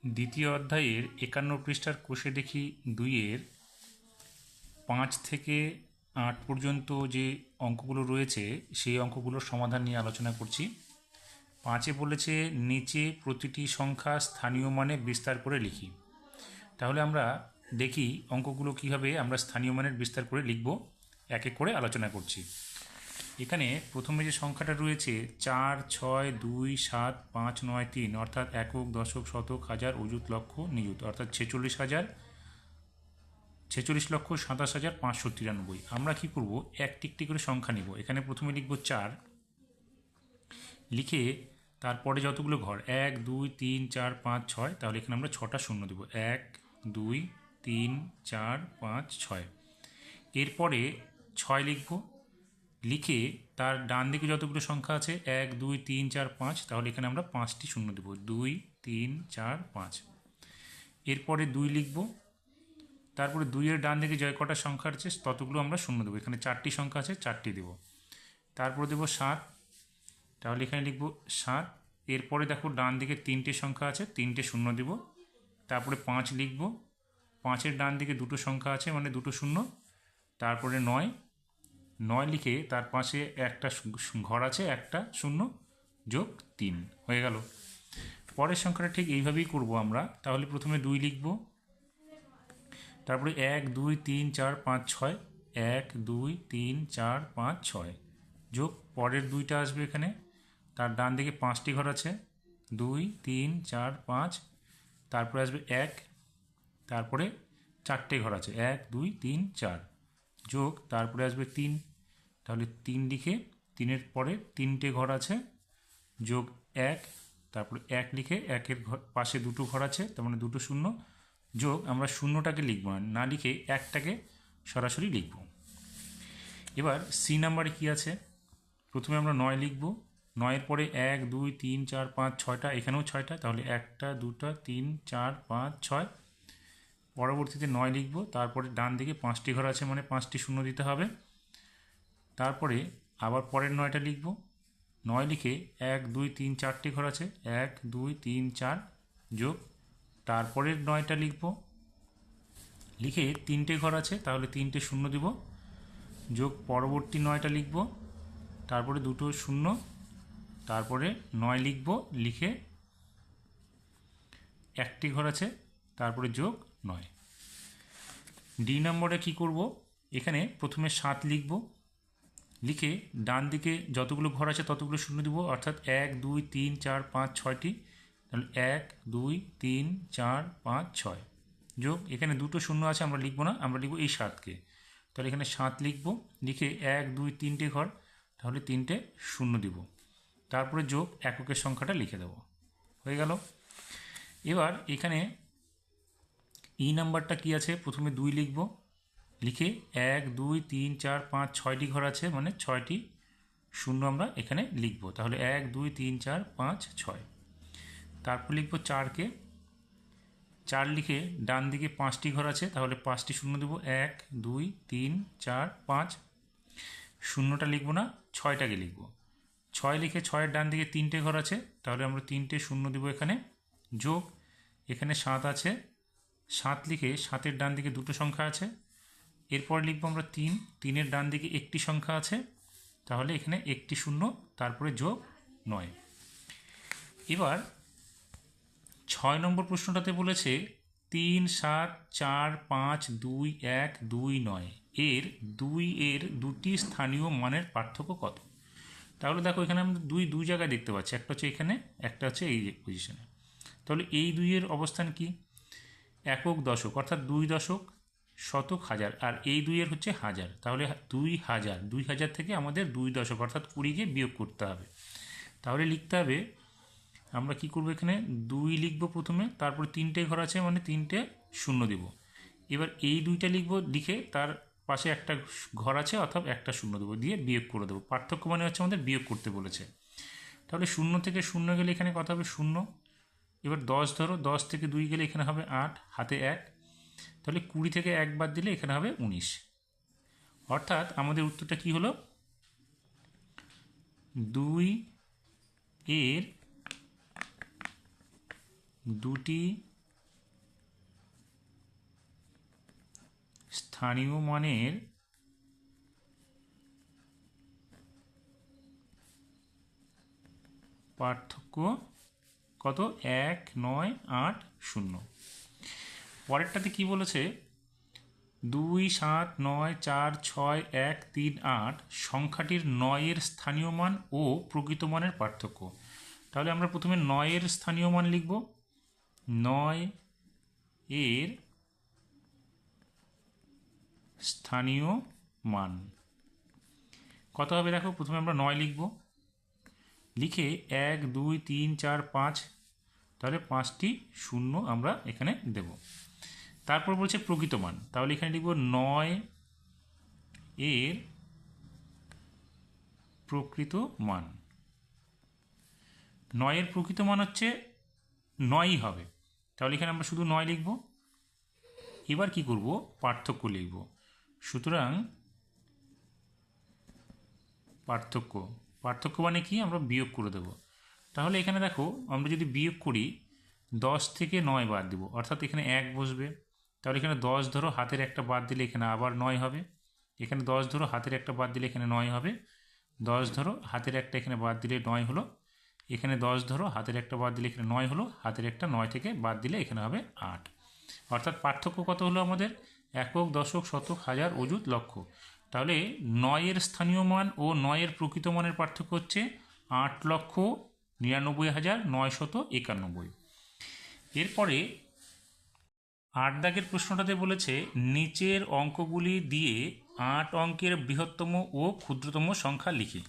দ্বিতীয় অধ্যায়ের 51 পৃষ্ঠার কোষে দেখি 2-এর 5 থেকে 8 পর্যন্ত যে অঙ্কগুলো রয়েছে সেই অঙ্কগুলোর সমাধান নিয়ে আলোচনা করছি। 5-এ বলেছে নিচে প্রতিটি সংখ্যা স্থানীয় মানে বিস্তার করে লিখি। তাহলে আমরা দেখি অঙ্কগুলো কীভাবে আমরা স্থানীয় মানের বিস্তার করে লিখব, এক এক করে আলোচনা করছি। এখানে প্রথমে যে সংখ্যাটা রয়েছে 4, 6, 2, 7, 5, 9, 3 অর্থাৎ একক, দশক, শতক, হাজার, অযুত, লক্ষ, নিযুত অর্থাৎ 46,27,593। আমরা কি করব, একটি একটি করে সংখ্যা নিব। এখানে প্রথমে লিখব 4, লিখে তারপরে যতগুলো ঘর 1, 2, 3, 4, 5, 6, তাহলে এখানে আমরা 6টা শূন্য দেব। 1, 2, 3, 4, 5, 6। এরপরে 6 লিখব, লিখে তার ডান দিকে যতগুলো সংখ্যা আছে 1, 2, 3, 4, 5, তাহলে এখানে আমরা 5টি শূন্য দেব। 2, 3, 4, 5। এরপরে 2 লিখব, তারপরে 2-এর ডান দিকে যে কটা সংখ্যা আছে ততগুলো আমরা শূন্য দেবো। এখানে 4টি সংখ্যা আছে, 4টি দেব। তারপরে দেব 7, তাহলে এখানে লিখব 7। এরপরে দেখো ডান দিকে 3টে সংখ্যা আছে, 3টে শূন্য দেব। তারপরে 5 লিখব, 5-এর ডান দিকে দুটো সংখ্যা আছে মানে দুটো শূন্য। তারপরে 9 লিখে তার পাশে একটা ঘর আছে, একটা শূন্য, যোগ 3 হয়ে গেল। পরের সংখ্যাটা ঠিক এইভাবেই করব আমরা। তাহলে প্রথমে 2 লিখব, তারপরে 1, 2, 3, 4, 5, 6, 1, 2, 3, 4, 5, 6, যোগ পরের 2টা আসবে এখানে, তার ডান দিকে 5টি ঘর আছে, 2, 3, 4, 5, তারপরে আসবে 1, তারপরে 4টে ঘর আছে, 1, 2, 3, 4, যোগ তারপরে আসবে 3, তাহলে 3 লিখে 3-এর পরে 3টে ঘর আছে, যোগ 1, তারপরে 1 লিখে 1-এর পাশে দুটো ঘর আছে, তার মানে দুটো শূন্য, যোগ আমরা শূন্যটাকে লিখব না, লিখে 1টাকে সরাসরি লিখব। এবার সি নাম্বারে কি আছে, প্রথমে আমরা 9 লিখব, 9-এর পরে 1, 2, 3, 4, 5, 6টা, এখানেও 6টা, তাহলে 1টা, 2টা, 3, 4, 5, 6। পরবর্তীতে 9 লিখব, তারপরে ডান দিকে 5টি ঘর আছে মানে 5টি শূন্য দিতে হবে। তারপরে আবার পরের 9টা লিখব, 9 লিখে 1, 2, 3, 4টি ঘর আছে, 1, 2, 3, 4, যোগ তারপরের 9টা লিখব, লিখে 3টে ঘর আছে তাহলে 3টে শূন্য দিব, যোগ পরবর্তী 9টা লিখব, তারপরে দুটো শূন্য, তারপরে 9 লিখব, লিখে 1টি ঘর আছে, তারপরে যোগ 9। ডি নম্বরে কি করব, এখানে প্রথমে 7 লিখব, লিখে ডান দিকে যতগুলো ঘর আছে ততগুলো শূন্য দিব, অর্থাৎ 1, 2, 3, 4, 5, 6টি, তাহলে 1, 2, 3, 4, 5, 6, যোগ এখানে দুটো শূন্য আছে আমরা লিখব না, আমরা লিখব এই 7কে, তাহলে এখানে 7 লিখব, লিখে 1, 2, 3টে ঘর, তাহলে 3টে শূন্য দিব, তারপরে যোগ এককের সংখ্যাটা লিখে দেব, হয়ে গেল। এবার এখানে ই নাম্বারটা কি আছে, প্রথমে 2 লিখব, লিখে 1, 2, 3, 4, 5, 6টি ঘর আছে মানে 6টি শূন্য আমরা এখানে লিখব, তাহলে 1, 2, 3, 4, 5, 6। তারপর লিখব 4কে, 4 লিখে ডান দিকে 5টি ঘর আছে তাহলে 5টি শূন্য দেব, 1, 2, 3, 4, 5, শূন্যটা লিখব না, 6টাকে লিখব। 6 লিখে 6-এর ডান দিকে 3টে ঘর আছে তাহলে আমরা 3টে শূন্য দেব এখানে, যোগ এখানে 7 আছে, 7 লিখে 7-এর ডান দিকে দুটো সংখ্যা আছে, এরপর লিখব আমরা 3, 3-এর ডান দিকে একটি সংখ্যা আছে তাহলে এখানে একটি শূন্য, তারপরে যোগ 9। এবার 6 নম্বর প্রশ্নটাতে বলেছে 3, 7, 4, 5, 2, 1, 2, 9 এর 2-এর দুটি স্থানীয় মানের পার্থক্য কত। তাহলে দেখো এখানে আমরা দুই জায়গায় দেখতে পাচ্ছি, একটা হচ্ছে এখানে, একটা হচ্ছে এই পজিশনে। তাহলে এই 2-এর অবস্থান কি, একক, দশক অর্থাৎ 2 দশক, শতক, হাজার, আর এই 2-এর হচ্ছে হাজার, তাহলে 2000 থেকে আমাদের 2 দশক অর্থাৎ 20কে বিয়োগ করতে হবে। তাহলে লিখতে হবে, আমরা কি করব, এখানে 2 লিখব প্রথমে, তারপরে 3টে ঘর আছে মানে 3টে শূন্য দেব। এবার এই 2টা লিখব, লিখে তার পাশে একটা ঘর আছে অর্থাৎ একটা শূন্য দেবো, দিয়ে বিয়োগ করে দেবো। পার্থক্য মানে হচ্ছে আমাদের বিয়োগ করতে বলেছে। তাহলে 0 থেকে 0 গেলে এখানে কত হবে, 0। এবার 10 ধরো, 10 থেকে 2 গেলে এখানে হবে 8, হাতে 1, তাহলে 20 থেকে 1 বাদ দিলে এখানে হবে 19। অর্থাৎ আমাদের উত্তরটা কি হলো, 2 এর দুটি স্থানীয় মানের পার্থক্য কত? 1980। পরেরটাতে কি বলেছে? 279461338 সংখ্যাটির 9-এর স্থানীয় মান ও প্রকৃত মানের পার্থক্য। তাহলে আমরা প্রথমে 9-এর স্থানীয় মান লিখব। 9-এর স্থানীয় মান কত হবে? দেখো, প্রথমে আমরা 9 লিখব, লিখে 1 2 3 4 5, তাহলে 5টি শূন্য আমরা এখানে দেব। তারপর বলছে প্রকৃত মান, তাহলে এখানে লিখব 9-এর প্রকৃত মান। 9-এর প্রকৃত মান হচ্ছে 9ই হবে, তাহলে এখানে আমরা শুধু 9 লিখব। এবার কি করব? পার্থক্য লিখব। সুতরাং পার্থক্য মানে কি? আমরা বিয়োগ করে দেব। তাহলে এখানে দেখো, আমরা যদি বিয়োগ করি 10 থেকে 9 বাদ দিব, অর্থাৎ এখানে 1 বসবে। তাহলে এখানে 10 ধরো, হাতের একটা বাদ দিলে এখানে আবার 9 হবে। এখানে 10 ধরো, হাতের একটা বাদ দিলে এখানে 9 হবে। 10 ধরো, হাতের একটা এখানে বাদ দিলে 9 হলো। এখানে 10 ধরো, হাতের একটা বাদ দিলে এখানে 9 হলো। হাতের একটা 9 থেকে বাদ দিলে এখানে হবে 8। অর্থাৎ পার্থক্য কত হলো আমাদের? একক, দশক, শতক, হাজার, অযুত, লক্ষ। তাহলে 9-এর স্থানীয় মান ও 9-এর প্রকৃত মানের পার্থক্য হচ্ছে 8,99,991। এরপরে 8 দাগের প্রশ্নটাতে বলেছে নিচের অঙ্কগুলি দিয়ে 8 অঙ্কের বৃহত্তম ও ক্ষুদ্রতম সংখ্যা লিখি।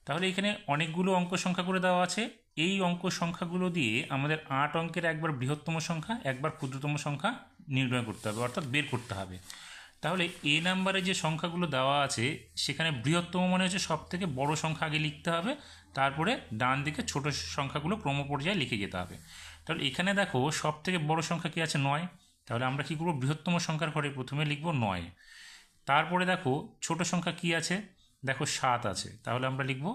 তাহলে এখানে অনেকগুলো অঙ্ক সংখ্যা করে দেওয়া আছে। এই অঙ্ক সংখ্যাগুলো দিয়ে আমাদের 8 অঙ্কের একবার বৃহত্তম সংখ্যা, একবার ক্ষুদ্রতম সংখ্যা নির্ণয় করতে হবে, অর্থাৎ বের করতে হবে। তাহলে এ নাম্বারে যে সংখ্যাগুলো দেওয়া আছে সেখানে বৃহত্তম মানে হচ্ছে সব থেকে বড় সংখ্যা আগে লিখতে হবে, তারপরে ডান দিকে ছোট সংখ্যাগুলো ক্রমপর্যায়ে লিখে যেতে হবে। তাহলে এখানে দেখো, সব থেকে বড় সংখ্যা কি আছে? 9। তাহলে আমরা কি করব? বৃহত্তম সংখ্যার ঘরে প্রথমে লিখব 9। তারপরে দেখো ছোট সংখ্যা কি আছে? দেখো 7 আছে, তাহলে আমরা লিখব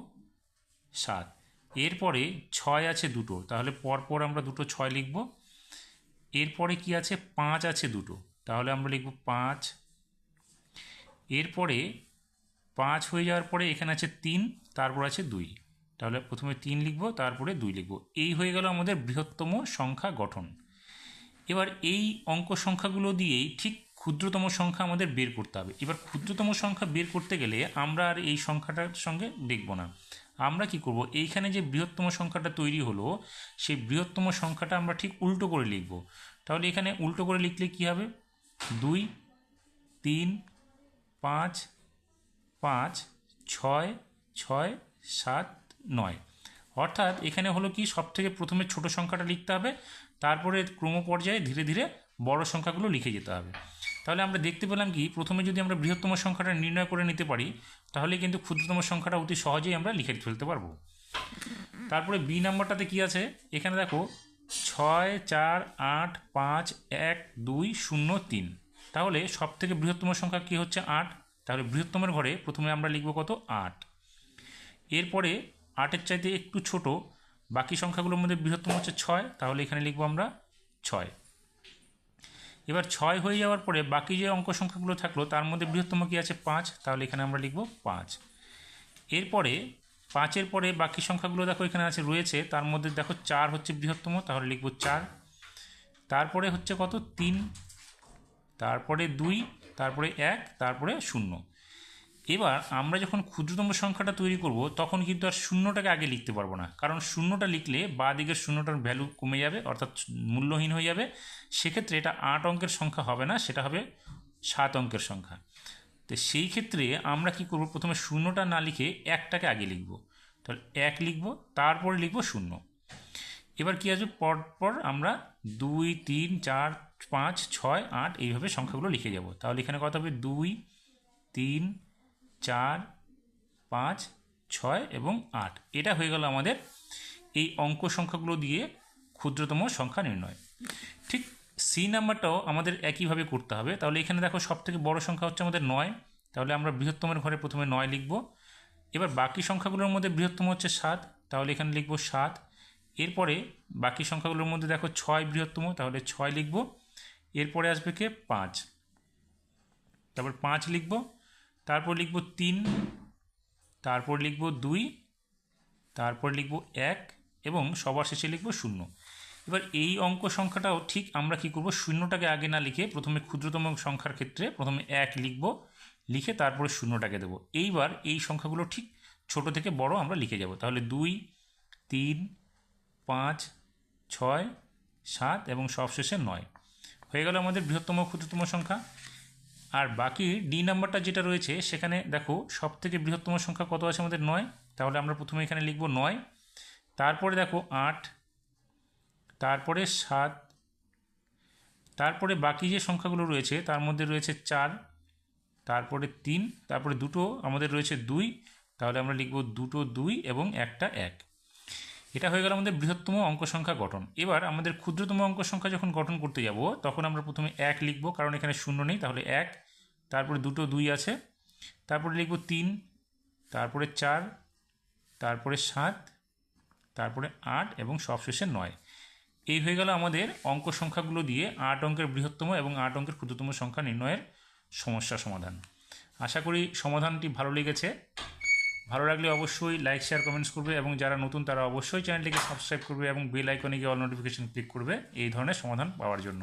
7। এরপরে 6 আছে দুটো, তাহলে পরপর আমরা দুটো 6 লিখব। এরপরে কি আছে? 5 আছে দুটো, তাহলে আমরা লিখব 5। এরপরে 5 হয়ে যাওয়ার পরে এখানে আছে 3, তারপর আছে 2, তাহলে প্রথমে 3 লিখব, তারপরে 2 লিখব। এই হয়ে গেল আমাদের বৃহত্তম সংখ্যা গঠন। এবার এই অঙ্ক সংখ্যাগুলো দিয়েই ঠিক ক্ষুদ্রতম সংখ্যা আমাদের বের করতে হবে। এবার ক্ষুদ্রতম সংখ্যা বের করতে গেলে আমরা আর এই সংখ্যাটার সঙ্গে দেখব না। আমরা কি করব? এইখানে যে বৃহত্তম সংখ্যাটা তৈরি হলো, সেই বৃহত্তম সংখ্যাটা আমরা ঠিক উল্টো করে লিখব। তাহলে এখানে উল্টো করে লিখলে কি হবে? 2 3 5 5 6 6 7 9। অর্থাৎ এখানে হলো কি, সব থেকে প্রথমে ছোট সংখ্যাটা লিখতে হবে, তারপরে ক্রমপর্যায়ে ধীরে ধীরে বড় সংখ্যাগুলো লিখে যেতে হবে। তাহলে আমরা দেখতে পেলাম কি, প্রথমে যদি আমরা বৃহত্তম সংখ্যাটা নির্ণয় করে নিতে পারি, তাহলে কিন্তু ক্ষুদ্রতম সংখ্যাটা অতি সহজেই আমরা লিখে ফেলতে পারবো। তারপরে বি নাম্বারটাতে কি আছে? এখানে দেখো 6 4 8 5 1 2 0 3। তাহলে সব থেকে বৃহত্তম সংখ্যা কি হচ্ছে? 8। তাহলে বৃহত্তমের ঘরে প্রথমে আমরা লিখব কত? 8। এরপরে 8-এর চাইতে একটু ছোট বাকি সংখ্যাগুলোর মধ্যে বৃহত্তম হচ্ছে 6, তাহলে এখানে লিখব আমরা 6। এবার 6 হয়ে যাওয়ার পরে বাকি যে অঙ্ক সংখ্যাগুলো থাকলো তার মধ্যে বৃহত্তম কি আছে? 5, তাহলে এখানে আমরা লিখব 5। এরপরে 5-এর পরে বাকি সংখ্যাগুলো দেখো এখানে আছে রয়েছে, তার মধ্যে দেখো 4 হচ্ছে বৃহত্তম, তাহলে লিখব 4। তারপরে হচ্ছে কত? 3, তারপরে 2, তারপরে 1, তারপরে 0। এবার আমরা যখন ক্ষুদ্রতম সংখ্যাটা তৈরি করব তখন কিন্তু আর শূন্যটাকে আগে লিখতে পারবো না, কারণ শূন্যটা লিখলে বাঁ দিকের শূন্যটার ভ্যালু কমে যাবে, অর্থাৎ মূল্যহীন হয়ে যাবে। সেক্ষেত্রে এটা 8 অঙ্কের সংখ্যা হবে না, সেটা হবে 7 অঙ্কের সংখ্যা। তো সেই ক্ষেত্রে আমরা কি করব? প্রথমে শূন্যটা না লিখে 1টাকে আগে লিখব। তাহলে 1 লিখব, তারপরে লিখব 0। এবার কি আসবে? পরপর আমরা 2 3 4 5 6 8 এইভাবে সংখ্যাগুলো লিখে যাব। তাহলে এখানে কত হবে? 2 3 4 5 6 এবং 8। এটা হয়ে গেল আমাদের এই অঙ্ক সংখ্যাগুলো দিয়ে ক্ষুদ্রতম সংখ্যা নির্ণয়। ঠিক সি নাম্বারটাও আমাদের একইভাবে করতে হবে। তাহলে এখানে দেখো সব থেকে বড় সংখ্যা হচ্ছে আমাদের 9, তাহলে আমরা বৃহত্তমের ঘরে প্রথমে 9 লিখব। এবার বাকি সংখ্যাগুলোর মধ্যে বৃহত্তম হচ্ছে 7, তাহলে এখানে লিখব 7। এরপরে বাকি সংখ্যাগুলোর মধ্যে দেখো 6 বৃহত্তম, তাহলে 6 লিখব। এরপরে আসবে কে? 5। তারপর 5 লিখব, তারপর লিখব 3, তারপর লিখব 2, তারপর লিখব 1 এবং সবার শেষে লিখব 0। এবার এই অঙ্ক সংখ্যাটাও ঠিক আমরা কি করব, শূন্যটাকে আগে না লিখে প্রথমে ক্ষুদ্রতম সংখ্যার ক্ষেত্রে প্রথমে 1 লিখব, লিখে তারপরে শূন্যটাকে দেবো। এইবার এই সংখ্যাগুলো ঠিক ছোট থেকে বড় আমরা লিখে যাব। তাহলে 2, 3, 5, 6, 7 এবং সবশেষে 9 হয়ে গেল আমাদের বৃহত্তম ক্ষুদ্রতম সংখ্যা। আর বাকি ডি নাম্বারটা যেটা রয়েছে সেখানে দেখো সব থেকে বৃহত্তম সংখ্যা কত আছে আমাদের 9, তাহলে আমরা প্রথমে এখানে লিখব 9, তারপরে দেখো 8, তারপরে 7, তারপরে বাকি যে সংখ্যাগুলো রয়েছে তার মধ্যে রয়েছে 4, তারপরে 3, তারপরে দুটো আমাদের রয়েছে 2, তাহলে আমরা লিখব দুটো 2 এবং একটা 1। এটা হয়ে গেল আমাদের বৃহত্তম অঙ্ক সংখ্যা গঠন। এবার আমাদের ক্ষুদ্রতম অঙ্ক সংখ্যা যখন গঠন করতে যাব তখন আমরা প্রথমে 1 লিখব, কারণ এখানে শূন্য নেই, তাহলে 1, তারপরে দুটো 2 আছে, তারপরে লিখব 3, তারপরে 4, তারপরে 7, তারপরে 8 এবং সবশেষে 9। এই হয়ে গেল আমাদের অঙ্ক সংখ্যাগুলো দিয়ে 8 অঙ্কের বৃহত্তম এবং 8 অঙ্কের ক্ষুদ্রতম সংখ্যা নির্ণয়ের সমস্যা সমাধান। আশা করি সমাধানটি ভালো লেগেছে। ভালো লাগলে অবশ্যই লাইক, শেয়ার, কমেন্টস করবে এবং যারা নতুন তারা অবশ্যই চ্যানেলটিকে সাবস্ক্রাইব করবে এবং বেল আইকনে গিয়ে অল নোটিফিকেশন ক্লিক করবে এই ধরনের সমাধান পাওয়ার জন্য।